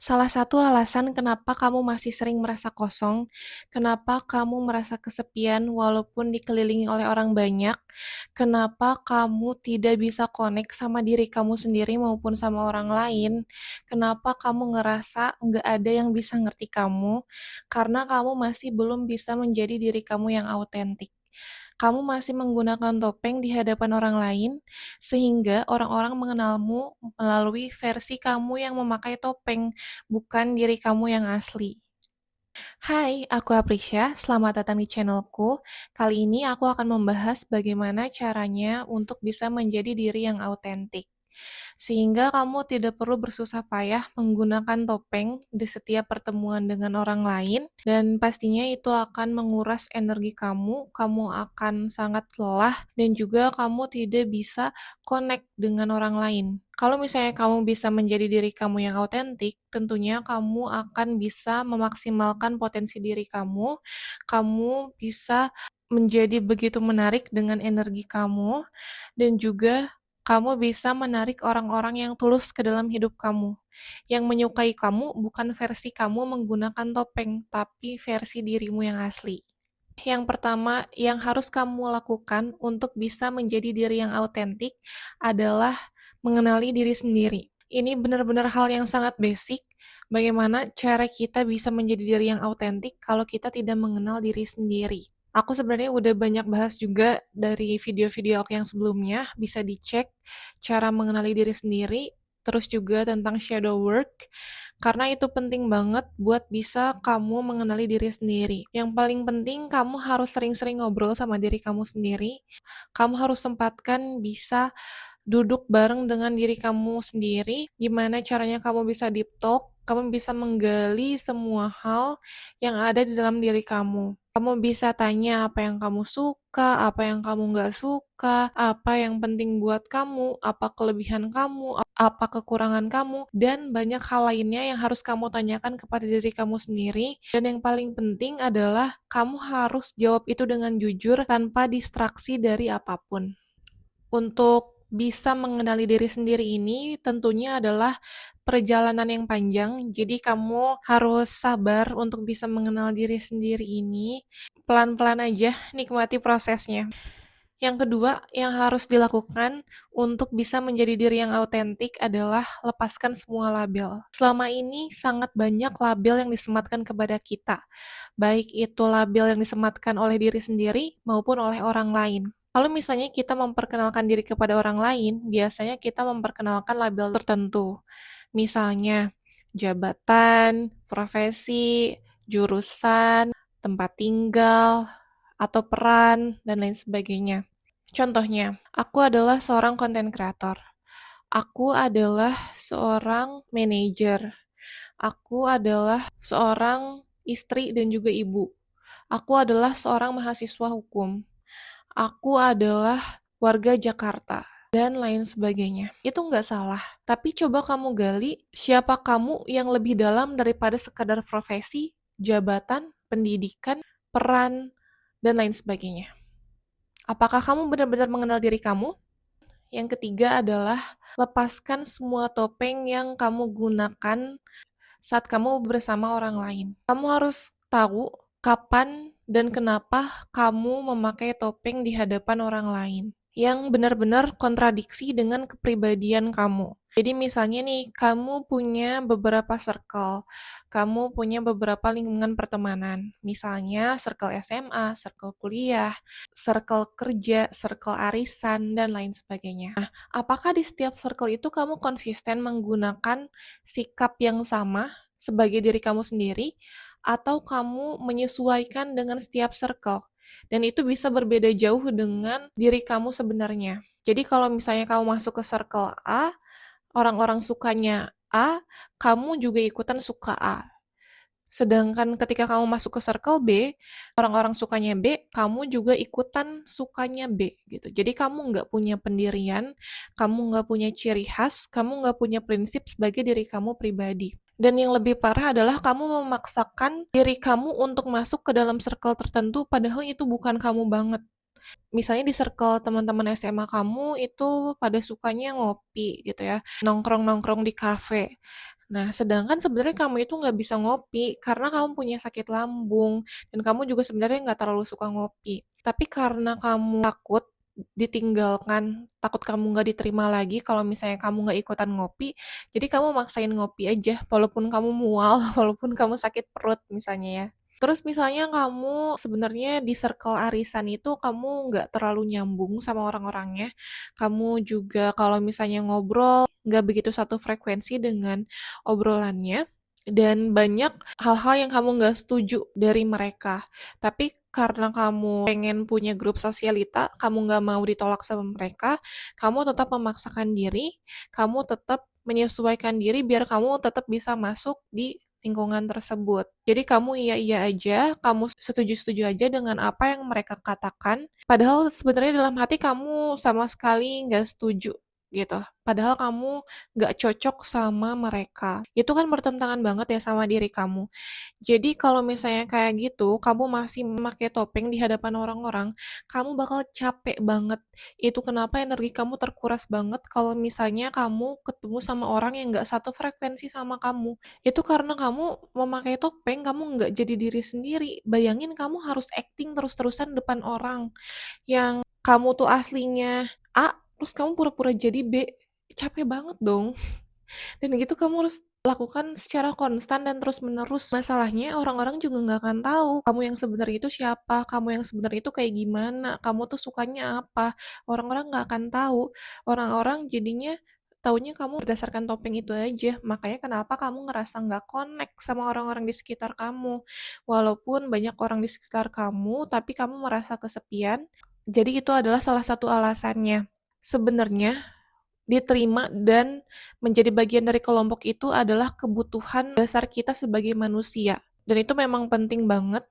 Salah satu alasan kenapa kamu masih sering merasa kosong, kenapa kamu merasa kesepian walaupun dikelilingi oleh orang banyak, kenapa kamu tidak bisa connect sama diri kamu sendiri maupun sama orang lain, kenapa kamu ngerasa nggak ada yang bisa ngerti kamu, karena kamu masih belum bisa menjadi diri kamu yang autentik. Kamu masih menggunakan topeng di hadapan orang lain, sehingga orang-orang mengenalmu melalui versi kamu yang memakai topeng, bukan diri kamu yang asli. Hai, aku Aprisya. Selamat datang di channelku. Kali ini aku akan membahas bagaimana caranya untuk bisa menjadi diri yang autentik. Sehingga kamu tidak perlu bersusah payah menggunakan topeng di setiap pertemuan dengan orang lain, dan pastinya itu akan menguras energi kamu akan sangat lelah, dan juga kamu tidak bisa connect dengan orang lain. Kalau misalnya kamu bisa menjadi diri kamu yang autentik, tentunya kamu akan bisa memaksimalkan potensi diri kamu bisa menjadi begitu menarik dengan energi kamu, dan juga kamu bisa menarik orang-orang yang tulus ke dalam hidup kamu, yang menyukai kamu bukan versi kamu menggunakan topeng, tapi versi dirimu yang asli. Yang pertama yang harus kamu lakukan untuk bisa menjadi diri yang autentik adalah mengenali diri sendiri. Ini benar-benar hal yang sangat basic, bagaimana cara kita bisa menjadi diri yang autentik kalau kita tidak mengenal diri sendiri. Aku sebenarnya udah banyak bahas juga dari video-video aku yang sebelumnya, bisa dicek cara mengenali diri sendiri, terus juga tentang shadow work, karena itu penting banget buat bisa kamu mengenali diri sendiri. Yang paling penting kamu harus sering-sering ngobrol sama diri kamu sendiri, kamu harus sempatkan bisa duduk bareng dengan diri kamu sendiri, gimana caranya kamu bisa deep talk, kamu bisa menggali semua hal yang ada di dalam diri kamu. Kamu bisa tanya apa yang kamu suka, apa yang kamu nggak suka, apa yang penting buat kamu, apa kelebihan kamu, apa kekurangan kamu, dan banyak hal lainnya yang harus kamu tanyakan kepada diri kamu sendiri. Dan yang paling penting adalah kamu harus jawab itu dengan jujur tanpa distraksi dari apapun. Untuk bisa mengenali diri sendiri ini tentunya adalah perjalanan yang panjang, jadi kamu harus sabar untuk bisa mengenal diri sendiri ini. Pelan-pelan aja nikmati prosesnya. Yang kedua yang harus dilakukan untuk bisa menjadi diri yang autentik adalah lepaskan semua label. Selama ini sangat banyak label yang disematkan kepada kita, baik itu label yang disematkan oleh diri sendiri maupun oleh orang lain. Kalau misalnya kita memperkenalkan diri kepada orang lain, biasanya kita memperkenalkan label tertentu. Misalnya, jabatan, profesi, jurusan, tempat tinggal, atau peran, dan lain sebagainya. Contohnya, aku adalah seorang content creator. Aku adalah seorang manajer. Aku adalah seorang istri dan juga ibu. Aku adalah seorang mahasiswa hukum. Aku adalah warga Jakarta, dan lain sebagainya. Itu nggak salah, tapi coba kamu gali siapa kamu yang lebih dalam daripada sekadar profesi, jabatan, pendidikan, peran, dan lain sebagainya. Apakah kamu benar-benar mengenal diri kamu? Yang ketiga adalah lepaskan semua topeng yang kamu gunakan saat kamu bersama orang lain. Kamu harus tahu kapan dan kenapa kamu memakai topeng di hadapan orang lain yang benar-benar kontradiksi dengan kepribadian kamu. Jadi misalnya nih, kamu punya beberapa circle, kamu punya beberapa lingkungan pertemanan, misalnya circle SMA, circle kuliah, circle kerja, circle arisan, dan lain sebagainya. Nah, apakah di setiap circle itu kamu konsisten menggunakan sikap yang sama sebagai diri kamu sendiri, atau kamu menyesuaikan dengan setiap circle? Dan itu bisa berbeda jauh dengan diri kamu sebenarnya. Jadi kalau misalnya kamu masuk ke circle A, orang-orang sukanya A, kamu juga ikutan suka A. Sedangkan ketika kamu masuk ke circle B, orang-orang sukanya B, kamu juga ikutan sukanya B, gitu. Jadi kamu nggak punya pendirian, kamu nggak punya ciri khas, kamu nggak punya prinsip sebagai diri kamu pribadi. Dan yang lebih parah adalah kamu memaksakan diri kamu untuk masuk ke dalam circle tertentu, padahal itu bukan kamu banget. Misalnya di circle teman-teman SMA kamu itu pada sukanya ngopi gitu ya, nongkrong-nongkrong di kafe. Nah, sedangkan sebenarnya kamu itu nggak bisa ngopi karena kamu punya sakit lambung dan kamu juga sebenarnya nggak terlalu suka ngopi. Tapi karena kamu takut ditinggalkan, takut kamu nggak diterima lagi kalau misalnya kamu nggak ikutan ngopi, jadi kamu maksain ngopi aja walaupun kamu mual, walaupun kamu sakit perut misalnya ya. Terus misalnya kamu sebenarnya di circle arisan itu kamu nggak terlalu nyambung sama orang-orangnya, kamu juga kalau misalnya ngobrol nggak begitu satu frekuensi dengan obrolannya, dan banyak hal-hal yang kamu nggak setuju dari mereka. Tapi karena kamu pengen punya grup sosialita, kamu nggak mau ditolak sama mereka, kamu tetap memaksakan diri, kamu tetap menyesuaikan diri biar kamu tetap bisa masuk di lingkungan tersebut. Jadi kamu iya-iya aja, kamu setuju-setuju aja dengan apa yang mereka katakan, padahal sebenarnya dalam hati kamu sama sekali nggak setuju, gitu. Padahal kamu nggak cocok sama mereka. Itu kan bertentangan banget ya sama diri kamu. Jadi kalau misalnya kayak gitu, kamu masih memakai topeng di hadapan orang-orang, kamu bakal capek banget. Itu kenapa energi kamu terkuras banget kalau misalnya kamu ketemu sama orang yang nggak satu frekuensi sama kamu. Itu karena kamu memakai topeng, kamu nggak jadi diri sendiri. Bayangin kamu harus acting terus-terusan depan orang, yang kamu tuh aslinya A, terus kamu pura-pura jadi B. Capek banget dong. Dan gitu kamu harus lakukan secara konstan dan terus-menerus. Masalahnya orang-orang juga nggak akan tahu kamu yang sebenarnya itu siapa, kamu yang sebenarnya itu kayak gimana, kamu tuh sukanya apa. Orang-orang nggak akan tahu. Orang-orang jadinya taunya kamu berdasarkan topeng itu aja. Makanya kenapa kamu ngerasa nggak connect sama orang-orang di sekitar kamu. Walaupun banyak orang di sekitar kamu, tapi kamu merasa kesepian. Jadi itu adalah salah satu alasannya. Sebenarnya diterima dan menjadi bagian dari kelompok itu adalah kebutuhan dasar kita sebagai manusia, dan itu memang penting banget.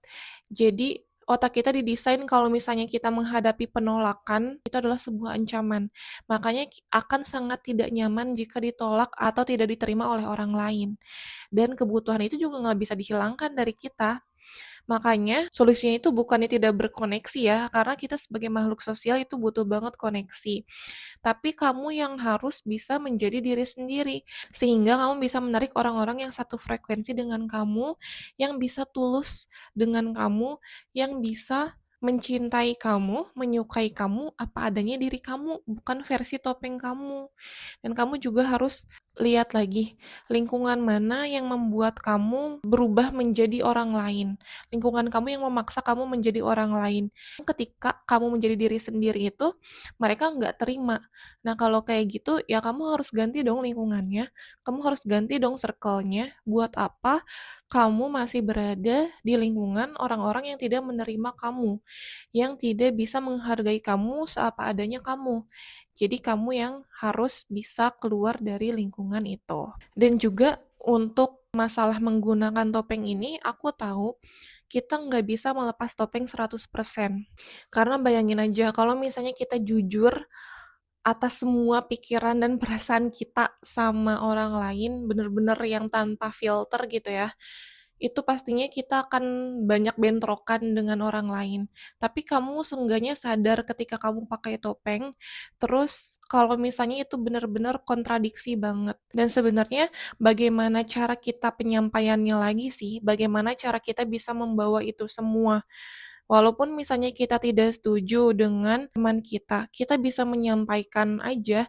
Jadi, otak kita didesain kalau misalnya kita menghadapi penolakan, itu adalah sebuah ancaman. Makanya akan sangat tidak nyaman jika ditolak atau tidak diterima oleh orang lain. Dan kebutuhan itu juga nggak bisa dihilangkan dari kita. Makanya solusinya itu bukannya tidak berkoneksi ya, karena kita sebagai makhluk sosial itu butuh banget koneksi. Tapi kamu yang harus bisa menjadi diri sendiri, sehingga kamu bisa menarik orang-orang yang satu frekuensi dengan kamu, yang bisa tulus dengan kamu, yang bisa mencintai kamu, menyukai kamu apa adanya diri kamu, bukan versi topeng kamu. Dan kamu juga harus lihat lagi, lingkungan mana yang membuat kamu berubah menjadi orang lain. Lingkungan kamu yang memaksa kamu menjadi orang lain. Ketika kamu menjadi diri sendiri itu, mereka nggak terima. Nah, kalau kayak gitu, ya kamu harus ganti dong lingkungannya. Kamu harus ganti dong circle-nya. Buat apa kamu masih berada di lingkungan orang-orang yang tidak menerima kamu, yang tidak bisa menghargai kamu seapa adanya kamu. Jadi kamu yang harus bisa keluar dari lingkungan itu. Dan juga untuk masalah menggunakan topeng ini, aku tahu kita nggak bisa melepas topeng 100%. Karena bayangin aja kalau misalnya kita jujur atas semua pikiran dan perasaan kita sama orang lain, bener-bener yang tanpa filter gitu ya, itu pastinya kita akan banyak bentrokan dengan orang lain. Tapi kamu seenggaknya sadar ketika kamu pakai topeng, terus kalau misalnya itu benar-benar kontradiksi banget. Dan sebenarnya bagaimana cara kita penyampaiannya lagi sih, bagaimana cara kita bisa membawa itu semua. Walaupun misalnya kita tidak setuju dengan teman kita bisa menyampaikan aja,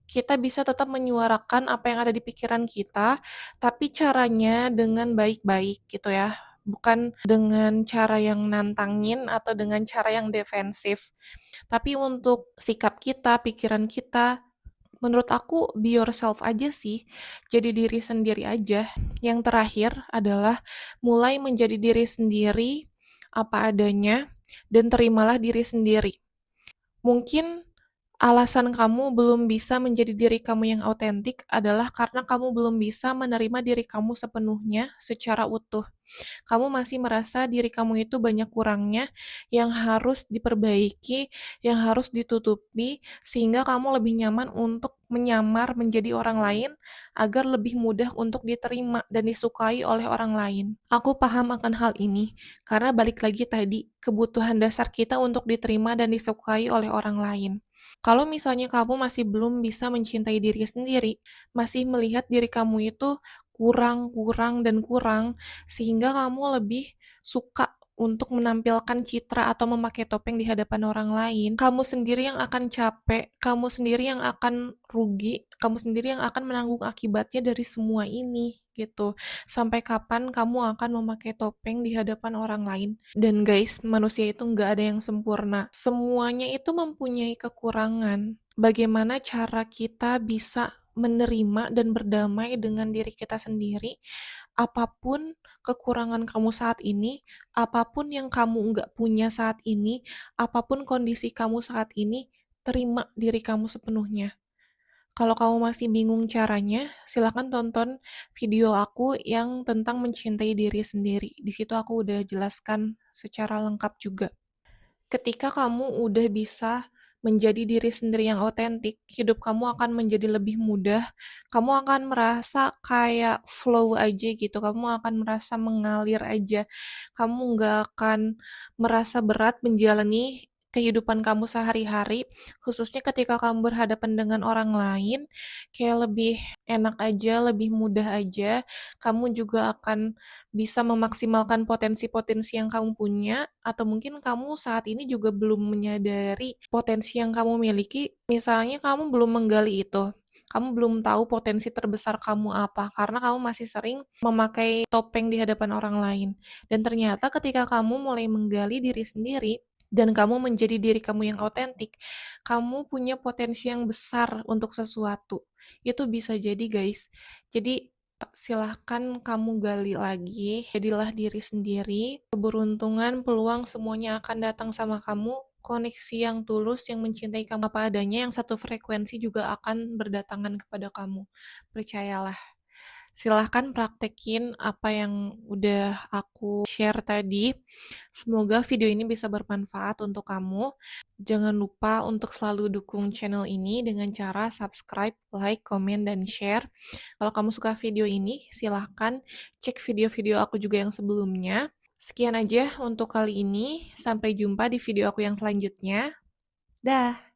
kita bisa tetap menyuarakan apa yang ada di pikiran kita, tapi caranya dengan baik-baik gitu ya, bukan dengan cara yang nantangin atau dengan cara yang defensif. Tapi untuk sikap kita, pikiran kita, menurut aku be yourself aja sih, jadi diri sendiri aja. Yang terakhir adalah mulai menjadi diri sendiri apa adanya dan terimalah diri sendiri. Mungkin alasan kamu belum bisa menjadi diri kamu yang autentik adalah karena kamu belum bisa menerima diri kamu sepenuhnya secara utuh. Kamu masih merasa diri kamu itu banyak kurangnya yang harus diperbaiki, yang harus ditutupi, sehingga kamu lebih nyaman untuk menyamar menjadi orang lain agar lebih mudah untuk diterima dan disukai oleh orang lain. Aku paham akan hal ini karena balik lagi tadi, kebutuhan dasar kita untuk diterima dan disukai oleh orang lain. Kalau misalnya kamu masih belum bisa mencintai diri sendiri, masih melihat diri kamu itu kurang kurang dan kurang, sehingga kamu lebih suka untuk menampilkan citra atau memakai topeng di hadapan orang lain, kamu sendiri yang akan capek, kamu sendiri yang akan rugi, kamu sendiri yang akan menanggung akibatnya dari semua ini, gitu. Sampai kapan kamu akan memakai topeng di hadapan orang lain? Dan guys, manusia itu nggak ada yang sempurna. Semuanya itu mempunyai kekurangan. Bagaimana cara kita bisa menerima dan berdamai dengan diri kita sendiri, apapun kekurangan kamu saat ini, apapun yang kamu nggak punya saat ini, apapun kondisi kamu saat ini, terima diri kamu sepenuhnya. Kalau kamu masih bingung caranya, silakan tonton video aku yang tentang mencintai diri sendiri. Di situ aku udah jelaskan secara lengkap juga. Ketika kamu udah bisa menjadi diri sendiri yang otentik, hidup kamu akan menjadi lebih mudah, kamu akan merasa kayak flow aja gitu, kamu akan merasa mengalir aja, kamu nggak akan merasa berat menjalani kehidupan kamu sehari-hari, khususnya ketika kamu berhadapan dengan orang lain, kayak lebih enak aja, lebih mudah aja, kamu juga akan bisa memaksimalkan potensi-potensi yang kamu punya, atau mungkin kamu saat ini juga belum menyadari potensi yang kamu miliki, misalnya kamu belum menggali itu, kamu belum tahu potensi terbesar kamu apa, karena kamu masih sering memakai topeng di hadapan orang lain. Dan ternyata ketika kamu mulai menggali diri sendiri, dan kamu menjadi diri kamu yang otentik, kamu punya potensi yang besar untuk sesuatu. Itu bisa jadi guys. Jadi silahkan kamu gali lagi, jadilah diri sendiri, keberuntungan, peluang semuanya akan datang sama kamu, koneksi yang tulus, yang mencintai kamu apa adanya, yang satu frekuensi juga akan berdatangan kepada kamu. Percayalah. Silahkan praktekin apa yang udah aku share tadi. Semoga video ini bisa bermanfaat untuk kamu. Jangan lupa untuk selalu dukung channel ini dengan cara subscribe, like, komen, dan share. Kalau kamu suka video ini, silahkan cek video-video aku juga yang sebelumnya. Sekian aja untuk kali ini. Sampai jumpa di video aku yang selanjutnya. Dah.